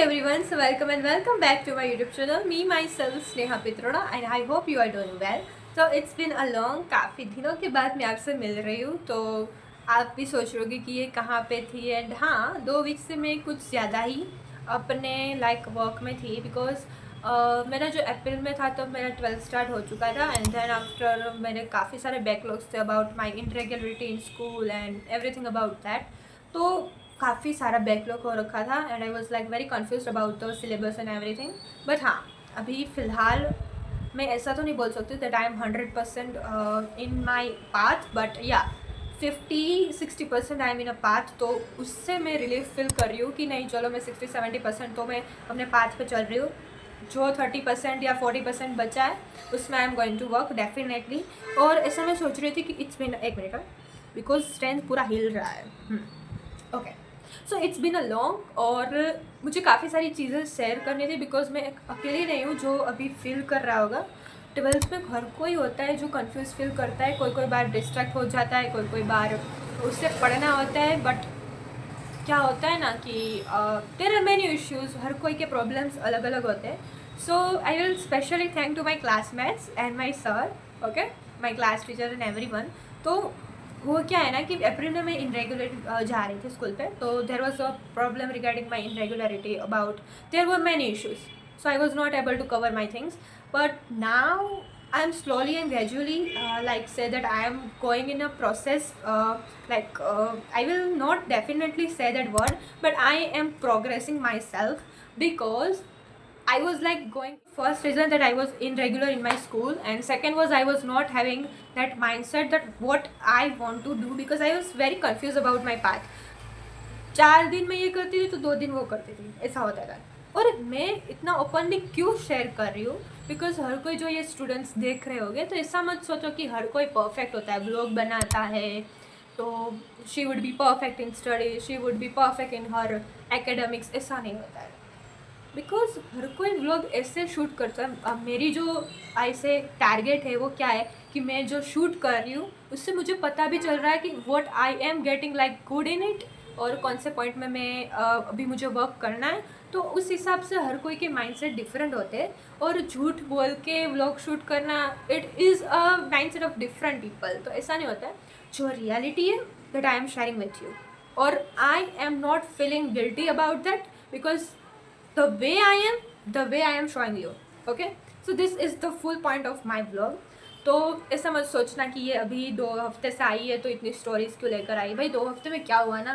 everyone, so welcome and welcome back to my YouTube channel. Me myself Sneha Pitroda and I hope you are doing well. So it's been a long काफ़ी दिनों के बाद मैं आपसे मिल रही हूँ, तो आप भी सोच रहे होगे कि ये कहाँ पे थी। एंड हाँ, 2 वीक से मैं कुछ ज़्यादा ही अपने वर्क में थी, बिकॉज मेरा जो अप्रैल में था तो मेरा 12th स्टार्ट हो चुका था। एंड देन आफ्टर मेरे काफ़ी सारे बैकलॉग्स थे about my irregularity in school and everything about that. तो काफ़ी सारा बैकलॉग हो रखा था and I was like very confuse about the syllabus and everything. But हाँ, अभी फ़िलहाल मैं ऐसा तो नहीं बोल सकती that I am 100% in my path, but yeah 50-60% I am in a path. तो उससे मैं रिलीफ फील कर रही हूँ कि नहीं, चलो मैं 60-70% तो मैं अपने पाथ पे चल रही हूँ। जो 30% या 40% बचा है उसमें I am going to work definitely. और ऐसा मैं सोच रही थी कि इट्स बिन एक मिनट, बिकॉज स्ट्रेंथ पूरा हिल रहा है। Okay, so it's been a long और मुझे काफ़ी सारी चीज़ें शेयर करनी थी, बिकॉज मैं अकेली नहीं हूँ जो अभी फील कर रहा होगा। 12th में हर कोई होता है जो कंफ्यूज फील करता है, कोई बार डिस्ट्रैक्ट हो जाता है, कोई बार उससे पढ़ना होता है। बट क्या होता है ना कि देयर आर मेनी इश्यूज़, हर कोई के प्रॉब्लम्स अलग अलग होते हैं। So I will specially thank to my classmates and my sir, okay, my class teacher and everyone. तो वो क्या है ना कि अप्रैल में मैं इनरेगुलर जा रही थी स्कूल पे, तो there was a problem regarding my irregularity about there were many issues, so I was not able to cover my things. But now I am slowly and gradually say that I am going in a process, I will not definitely say that word, but I am progressing myself, because I was like going, first reason that I was irregular in my school, and second was I was not having that mindset that what I want to do, because I was very confused about my path. 4 दिन मैं ये करती थी तो 2 दिन वो करती थी, ऐसा होता था। और मैं इतना ओपनली क्यों शेयर कर रही हूँ, बिकॉज हर कोई जो ये स्टूडेंट्स देख रहे होंगे तो ऐसा मत सोचो कि हर कोई परफेक्ट होता है, ब्लॉग बनाता है तो she would be perfect in study, she would be perfect in her academics, ऐसा नहीं होता है। बिकॉज हर कोई व्लॉग ऐसे शूट करता है। अब मेरी जो ऐसे टारगेट है वो क्या है कि मैं जो शूट कर रही हूँ उससे मुझे पता भी चल रहा है कि what I am getting like good in it, और कौन से पॉइंट में मैं अभी मुझे वर्क करना है। तो उस हिसाब से हर कोई के माइंडसेट डिफरेंट होते हैं, और झूठ बोल के व्लॉग शूट करना it is a mindset of different people. तो ऐसा नहीं होता है, जो रियलिटी है that I am sharing with you, और I am not feeling guilty about that, because the way I am showing you. Okay, so this is the full point of my vlog. तो ऐसा मत सोचना कि ये अभी 2 हफ्ते से आई है तो इतनी स्टोरीज क्यों लेकर आई। भाई 2 हफ्ते में क्या हुआ ना,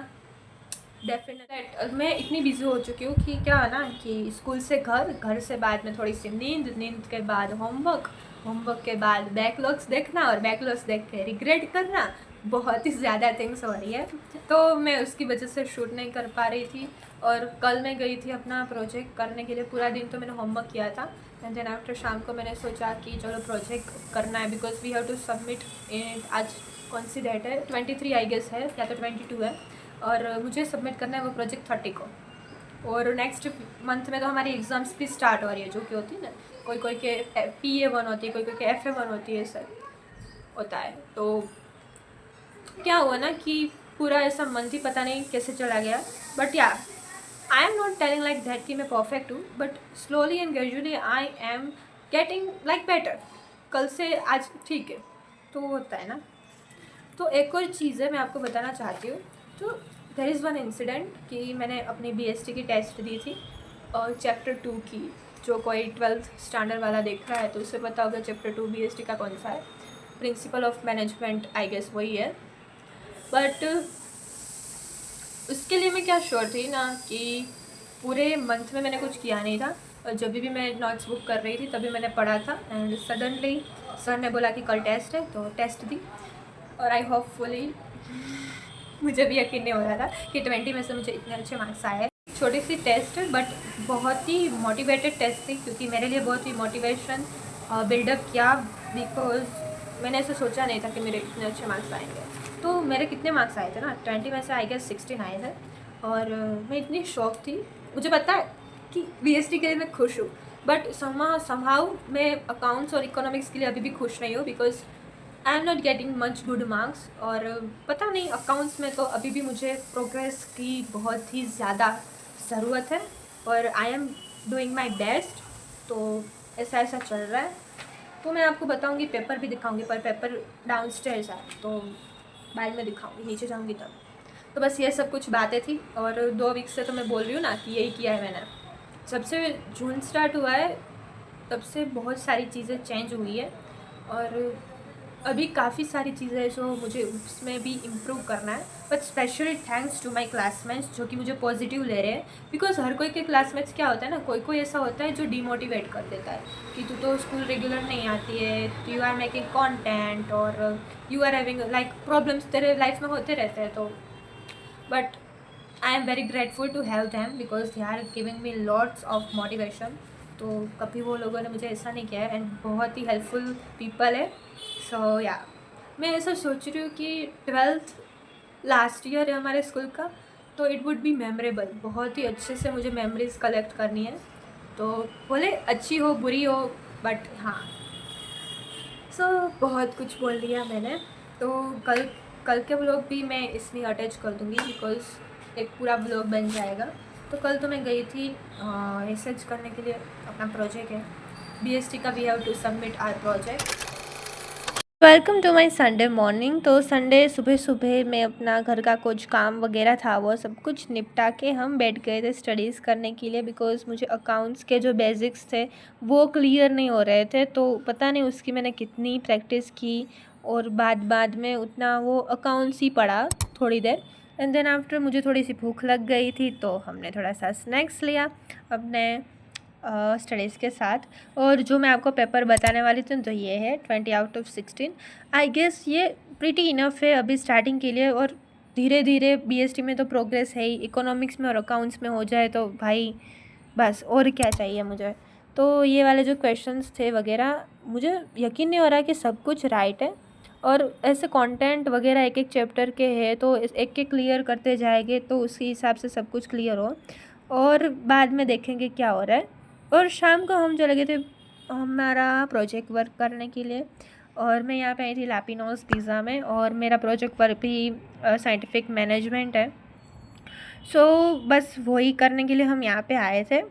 डेफिनेट मैं इतनी बिजी हो चुकी हूँ कि क्या है ना कि स्कूल से घर से बाद में थोड़ी सी नींद के बाद होमवर्क के बाद बैकलॉग्स देखना, और बैकलॉग्स देख के रिग्रेट करना, बहुत ही ज़्यादा थिंग्स हो रही है। तो मैं उसकी वजह से शूट नहीं कर पा रही थी। और कल मैं गई थी अपना प्रोजेक्ट करने के लिए, पूरा दिन तो मैंने होमवर्क किया था। एंड देन आफ्टर शाम को मैंने सोचा कि चलो प्रोजेक्ट करना है, because we have to submit in, आज कौन सी डेट है, 23 आई गेस है या तो 22 है, और मुझे सबमिट करना है वो प्रोजेक्ट 30 को। और नेक्स्ट मंथ में तो हमारी एग्ज़ाम्स भी स्टार्ट हो रही है, जो कि होती है ना, कोई के PA1 होती है, कोई के FA1 होती है, सर होता है। तो क्या हुआ ना कि पूरा ऐसा मंथ ही पता नहीं कैसे चला गया। बट या आई am not telling like that कि मैं परफेक्ट हूँ, but slowly and gradually I am getting like better. कल से आज ठीक है, तो वो होता है ना। तो एक और चीज़ है मैं आपको बताना चाहती हूँ। तो देयर इज़ वन इंसिडेंट कि मैंने अपनी BST की टेस्ट दी थी, और चैप्टर 2 की, जो कोई 12th स्टैंडर्ड वाला देख रहा है तो उसे पता होगा चैप्टर 2 BST का कौन सा है, principle of management, I guess वही है। बट उसके लिए मैं क्या श्योर थी ना कि पूरे मंथ में मैंने कुछ किया नहीं था, और जब भी मैं नोट्स बुक कर रही थी तभी मैंने पढ़ा था। एंड सडनली सर ने बोला कि कल टेस्ट है, तो टेस्ट दी, और आई होपफुली, मुझे भी यकीन नहीं हो रहा था कि 20 में से मुझे इतने अच्छे मार्क्स आए। छोटी सी टेस्ट बट बहुत ही मोटिवेटेड टेस्ट थी, क्योंकि मेरे लिए बहुत ही मोटिवेशन बिल्डअप किया, बिकॉज मैंने ऐसे सोचा नहीं था कि मेरे इतने अच्छे मार्क्स आएंगे। तो मेरे कितने मार्क्स आए थे ना, 20 में से आई गेस 16 आए थे, और मैं इतनी शौक थी। मुझे पता है कि BST के लिए मैं खुश हूँ, बट समहाउ मैं अकाउंट्स और इकोनॉमिक्स के लिए अभी भी खुश नहीं हूँ, because I am not getting much good marks. और पता नहीं, अकाउंट्स में तो अभी भी मुझे प्रोग्रेस की बहुत ही ज़्यादा ज़रूरत है। और I am doing my best. तो ऐसा ऐसा चल रहा है। तो मैं आपको बताऊंगी, पेपर भी दिखाऊंगी, पर पेपर डाउनस्टेयर्स है तो बाद में दिखाऊंगी, नीचे जाऊंगी तब। तो बस ये सब कुछ बातें थी। और 2 वीक से तो मैं बोल रही हूँ ना कि यही किया है मैंने। जब से जून स्टार्ट हुआ है तब से बहुत सारी चीज़ें चेंज हुई है। और अभी काफ़ी सारी चीज़ें हैं जो मुझे उसमें भी इम्प्रूव करना है। But specially thanks to my classmates जो कि मुझे पॉजिटिव ले रहे हैं। बिकॉज हर कोई के क्लासमेट्स क्या होता है ना, कोई कोई ऐसा होता है जो डिमोटिवेट कर देता है कि तू तो स्कूल रेगुलर नहीं आती है, यू आर मेकिंग कॉन्टेंट और you are having like problems तेरे लाइफ में होते रहते हैं। तो but I am very grateful to have them because they are giving me lots of motivation. तो कभी वो लोगों ने मुझे ऐसा नहीं किया है एंड बहुत ही हेल्पफुल पीपल है। सो या मैं ऐसा सोच रही हूँ कि 12th लास्ट ईयर है हमारे स्कूल का, तो इट वुड बी मेमोरेबल। बहुत ही अच्छे से मुझे मेमोरीज कलेक्ट करनी है। तो बोले अच्छी हो बुरी हो, बट हाँ। सो बहुत कुछ बोल दिया मैंने। तो कल कल के व्लॉग भी मैं इसमें अटैच कर दूँगी बिकॉज एक पूरा व्लॉग बन जाएगा। तो कल तो मैं गई थी रिसर्च करने के लिए, अपना प्रोजेक्ट है BST का, we have to submit our project. Welcome to my Sunday morning. तो संडे सुबह सुबह मैं अपना घर का कुछ काम वगैरह था वो सब कुछ निपटा के हम बैठ गए थे स्टडीज़ करने के लिए। बिकॉज़ मुझे अकाउंट्स के जो बेसिक्स थे वो क्लियर नहीं हो रहे थे। तो पता नहीं उसकी मैंने कितनी प्रैक्टिस की और बाद में उतना वो अकाउंट्स ही पढ़ा थोड़ी देर। एंड देन आफ्टर मुझे थोड़ी सी भूख लग गई थी तो हमने थोड़ा सा स्नैक्स लिया अपने स्टडीज़ के साथ। और जो मैं आपको पेपर बताने वाली थी तो ये है 20/16। आई गेस ये प्रीटी इनफ है अभी स्टार्टिंग के लिए। और धीरे धीरे BST में तो प्रोग्रेस है ही, इकोनॉमिक्स में और अकाउंट्स में हो जाए तो भाई बस और क्या चाहिए मुझे। तो ये वाले जो क्वेश्चंस थे वगैरह, मुझे यकीन नहीं हो रहा कि सब कुछ राइट है। और ऐसे कंटेंट वगैरह एक एक चैप्टर के हैं तो एक एक क्लियर करते जाएंगे तो उसी हिसाब से सब कुछ क्लियर हो। और बाद में देखेंगे क्या हो रहा है। और शाम को हम चले गए थे हमारा प्रोजेक्ट वर्क करने के लिए। और मैं यहाँ पे आई थी लैपिनोस पिज़्ज़ा में, और मेरा प्रोजेक्ट वर्क भी साइंटिफिक मैनेजमेंट है। सो बस वही करने के लिए हम यहाँ पे आए थे।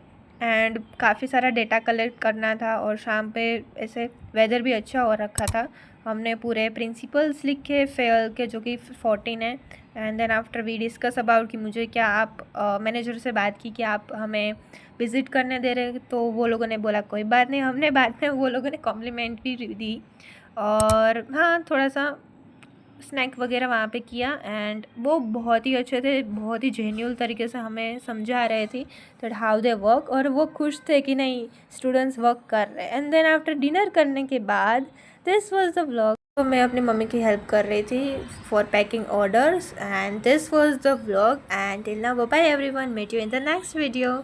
एंड काफ़ी सारा डेटा कलेक्ट करना था और शाम पे ऐसे वेदर भी अच्छा हो रखा था। हमने पूरे प्रिंसिपल्स लिखे फेयर के जो कि 14 है। And then after we discuss about कि मुझे क्या आप मैनेजर से बात की कि आप हमें विज़िट करने दे रहे, तो वो लोगों ने बोला कोई बात नहीं। हमने बाद में वो लोगों ने कॉम्प्लीमेंट भी दी। और हाँ, थोड़ा सा स्नैक वगैरह वहाँ पे किया। एंड वो बहुत ही अच्छे थे, बहुत ही जेन्युइन तरीके से हमें समझा रहे थे दैट हाउ दे वर्क। और वो खुश थे कि नहीं स्टूडेंट्स वर्क कर रहे हैं। एंड देन आफ्टर डिनर करने के बाद दिस वाज द व्लॉग। तो मैं अपनी मम्मी की हेल्प कर रही थी for packing orders. And this was the vlog and till now bye everyone, meet you in the next video.